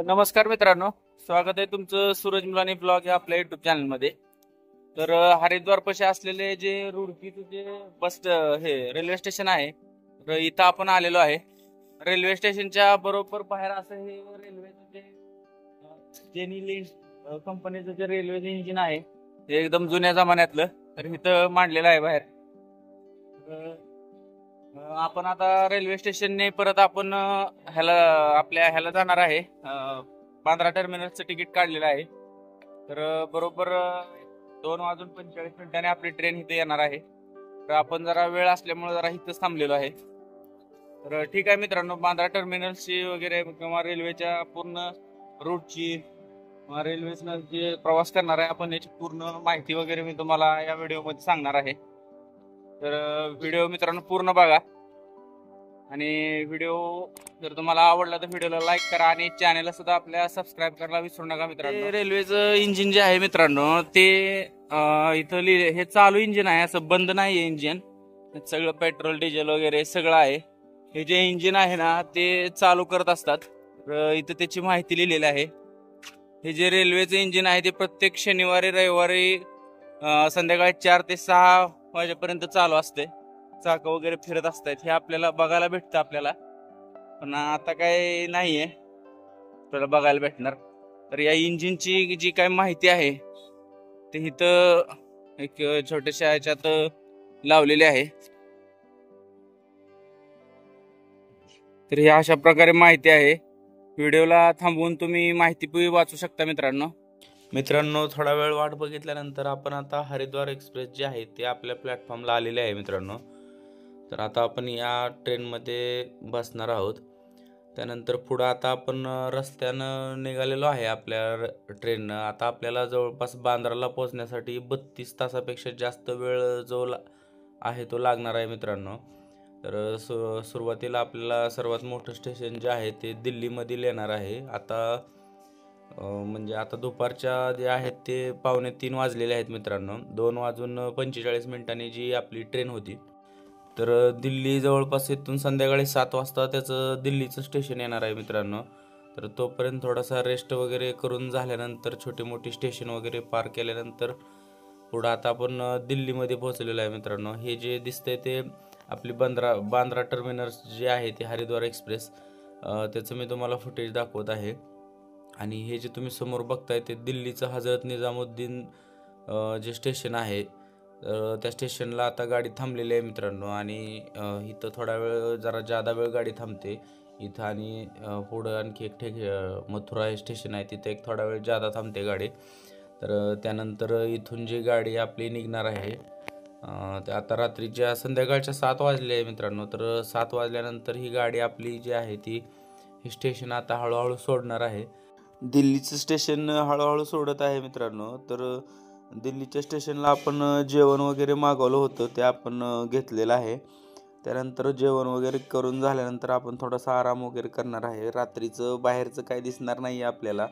नमस्कार मित्रांनो, स्वागत आहे तुमचं सूरज मुलानी ब्लॉग या आपल्या युट्यूब चॅनलमध्ये. तर हरिद्वार पाशी असलेले जे रुडकीचं जे हे रेल्वे स्टेशन आहे, तर इथं आपण आलेलो आहे. रेल्वे स्टेशनच्या बरोबर बाहेर असं हे रेल्वेचं जे जेनी लिंक कंपनीचं जे रेल्वेचं इंजिन आहे ते एकदम जुन्या जमान्यातलं, तर इथं मांडलेलं आहे बाहेर. आपण आता रेल्वे स्टेशनने परत आपण ह्याला जाणार आहे. बांद्रा टर्मिनसचं तिकीट काढलेलं आहे. तर बरोबर 2:45 आपली ट्रेन इथे येणार आहे. तर आपण जरा वेळ असल्यामुळे जरा इथंच थांबलेलो आहे. तर ठीक आहे मित्रांनो, बांद्रा टर्मिनसची वगैरे किंवा रेल्वेच्या पूर्ण रूटची रेल्वेनं जे प्रवास करणार आहे आपण याची पूर्ण माहिती वगैरे मी तुम्हाला या व्हिडिओमध्ये सांगणार आहे. तर व्हिडिओ मित्रांनो पूर्ण बघा, आणि व्हिडिओ जर तुम्हाला आवडला तर व्हिडिओला लाईक करा आणि चॅनलला सुद्धा आपल्या सबस्क्राईब करायला विसरू नका मित्रांनो. रेल्वेचं इंजिन जे आहे मित्रांनो ते इथं हे चालू इंजिन आहे, असं बंद नाही आहे इंजिन. सगळं पेट्रोल डिझेल वगैरे सगळं आहे. हे जे इंजिन आहे ना ते चालू करत असतात. इथं त्याची माहिती लिहिलेली आहे. हे जे रेल्वेचं इंजिन आहे ते प्रत्येक शनिवारी रविवारी संध्याकाळी 4 ते 6 वाजेपर्यंत चालू असते. चाक वगैरे फिरत असतात, हे आपल्याला बघायला भेटतं आपल्याला. पण आता काय नाहीये आपल्याला बघायला भेटणार. तर या इंजिनची जी काय माहिती आहे ते इथं एक छोट्याशा ह्याच्यात लावलेली आहे. तर ही अशा प्रकारे माहिती आहे. व्हिडिओला थांबवून तुम्ही माहिती वाचू शकता मित्रांनो. थोडा वेळ वाट बघितल्यानंतर आपण आता हरिद्वार एक्सप्रेस जे आहे ते आपल्या प्लॅटफॉर्मला आलेले आहे मित्रांनो. तर आता आपण या ट्रेनमध्ये बसणार आहोत. त्यानंतर पुढं आता आपण रस्त्यानं निघालेलो आहे आपल्या ट्रेननं. आता आपल्याला जवळपास बांद्राला पोहोचण्यासाठी 32 तासापेक्षा जास्त वेळ जो आहे तो लागणार आहे मित्रांनो. तर सुरुवातीला आपल्याला सर्वात मोठं स्टेशन जे आहे ते दिल्लीमधील येणार आहे. आता म्हणजे आता दुपारच्या जे आहेत ते 2:45 वाजलेले आहेत मित्रांनो. 2:45 जी आपली ट्रेन होती, तर दिल्ली जवळपास इथून संध्याकाळी 7 वाजता त्याचं दिल्लीचं स्टेशन येणार आहे मित्रांनो. तर तोपर्यंत थोडासा रेस्ट वगैरे करून झाल्यानंतर छोटी मोठी स्टेशन वगैरे पार केल्यानंतर पुढं आता आपण दिल्लीमध्ये पोहोचलेलो आहे मित्रांनो. हे जे दिसतंय ते आपली बांद्रा टर्मिनस जे आहे ते हरिद्वार एक्सप्रेस, त्याचं मी तुम्हाला फुटेज दाखवत आहे. आणि हे जे तुम्ही समोर बघताय ते दिल्लीचं हजरत निजामुद्दीन जे स्टेशन आहे, त्या स्टेशनला आता गाडी थांबलेली आहे मित्रांनो. आणि इथं थोडा वेळ जरा जादा वेळ गाडी थांबते इथं. आणि पुढं आणखी एक मथुरा हे स्टेशन आहे, तिथे एक थोडा वेळ जादा थांबते गाडी. तर त्यानंतर इथून जी गाडी आपली निघणार आहे आता रात्रीच्या संध्याकाळच्या 7 वाजले आहे मित्रांनो. तर 7 वाजल्यानंतर ही गाडी आपली जी आहे ती ही स्टेशन आता हळूहळू सोडणार आहे. दिल्लीचं स्टेशन हळूहळू सोडत आहे मित्रांनो. तर दिल्लीच्या स्टेशनला आपण जेवण वगैरे मागवलं होतं ते आपण घेतलेलं आहे. त्यानंतर जेवण वगैरे करून झाल्यानंतर आपण थोडासा आराम वगैरे करणार आहे. रात्रीचं बाहेरचं काही दिसणार नाही आहे आपल्याला,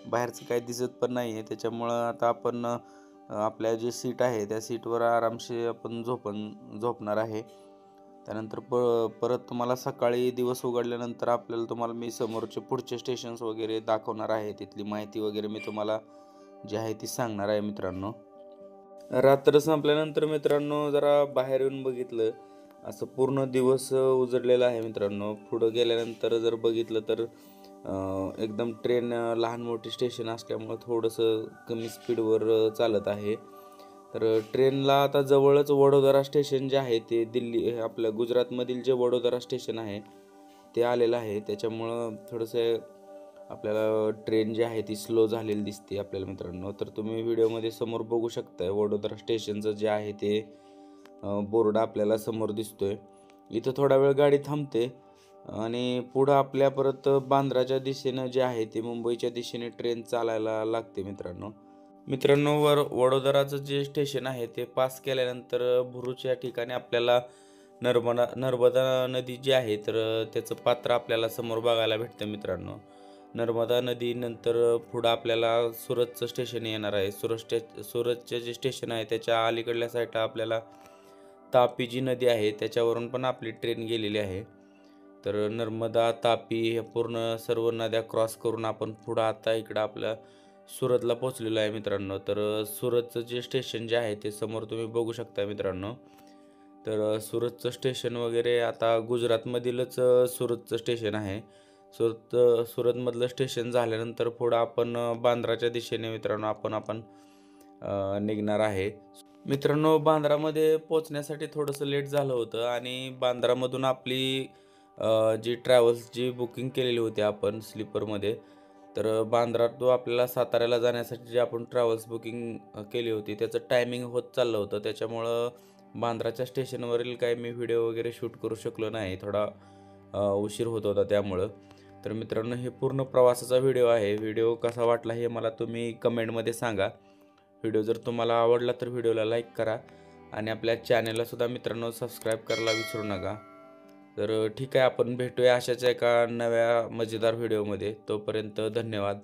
बाहेरचं काही दिसत पण नाही आहे. त्याच्यामुळं आता आपण आपल्या जे सीट आहे त्या सीटवर आरामशी आपण झोपणार आहे. त्यानंतर परत तुम्हाला सकाळी दिवस उघडल्यानंतर तुम्हाला मी समोरचे पुढचे स्टेशन्स वगैरे दाखवणार आहे. तिथली माहिती वगैरे मी तुम्हाला जी आहे ती सांगणार आहे मित्रांनो. रात्र संपल्यानंतर मित्रांनो जरा बाहेर येऊन बघितलं, असं पूर्ण दिवस उजडलेला आहे मित्रांनो. पुढं गेल्यानंतर जर बघितलं तर एकदम ट्रेन लहान मोठी स्टेशन असल्यामुळं थोडंसं कमी स्पीडवर चालत आहे. तर ट्रेनला आता जवळच वडोदरा स्टेशन जे आहे ते दिल्ली आपल्या गुजरातमधील जे वडोदरा स्टेशन आहे ते आलेलं आहे. त्याच्यामुळं थोडंसं आपल्याला ट्रेन जी आहे ती स्लो झालेली दिसते आपल्याला मित्रांनो. तर तुम्ही व्हिडिओमध्ये समोर बघू शकताय वडोदरा स्टेशनचं जे आहे ते बोर्ड आपल्याला समोर दिसतोय. इथं थोडा वेळ गाडी थांबते आणि पुढं आपल्या परत बांद्राच्या दिशेनं जे आहे ते मुंबईच्या दिशेने ट्रेन चालायला लागते मित्रांनो. वडोदराचं जे स्टेशन आहे ते पास केल्यानंतर भुरुच या ठिकाणी आपल्याला नर्मदा नदी जी आहे तर त्याचं पात्र आपल्याला समोर बघायला भेटतं मित्रांनो. नर्मदा नदीनंतर पुढं आपल्याला सुरतचं स्टेशन येणार आहे. सुरतचे जे स्टेशन आहे त्याच्या अलीकडल्या साईडला आपल्याला तापी जी नदी आहे त्याच्यावरून पण आपली ट्रेन गेलेली आहे. तर नर्मदा, तापी हे पूर्ण सर्व नद्या क्रॉस करून आपण पुढं आता इकडं आपल्या सुरतला पोहोचलेलो आहे मित्रांनो. तर सुरतचं जे स्टेशन जे आहे ते समोर तुम्ही बघू शकता मित्रांनो. तर सुरतचं स्टेशन वगैरे आता गुजरातमधीलच सुरतचं स्टेशन आहे. सुरतमधलं स्टेशन झाल्यानंतर पुढं आपण बांद्राच्या दिशेने मित्रांनो आपण आपण निघणार आहे. मित्रांनो, बांद्रामध्ये पोहोचण्यासाठी थोडंसं लेट झालं होतं आणि बांद्रामधून आपली जी ट्रॅव्हल्सची बुकिंग केलेली होती आपण स्लीपरमध्ये, तर बांद्रातून आपल्याला साताऱ्याला जाण्यासाठी जी आपण ट्रॅव्हल्स बुकिंग केली होती त्याचं टायमिंग होत चाललं होतं. त्याच्यामुळं बांद्राच्या स्टेशनवरील काही मी व्हिडिओ वगैरे शूट करू शकलो नाही. थोडा उशीर होत होता त्यामुळं. तर मित्रांनो, हे पूर्ण प्रवासाचा व्हिडिओ आहे. व्हिडिओ कसा वाटला हे मला तुम्ही कमेंटमध्ये सांगा. व्हिडिओ जर तुम्हाला आवडला तर व्हिडिओला लाईक करा आणि आपल्या चॅनललासुद्धा मित्रांनो सबस्क्राईब करायला विसरू नका. तर ठीक आहे, आपण भेटूया अशाच एका नव्या मजेदार व्हिडिओमध्ये. तोपर्यंत धन्यवाद.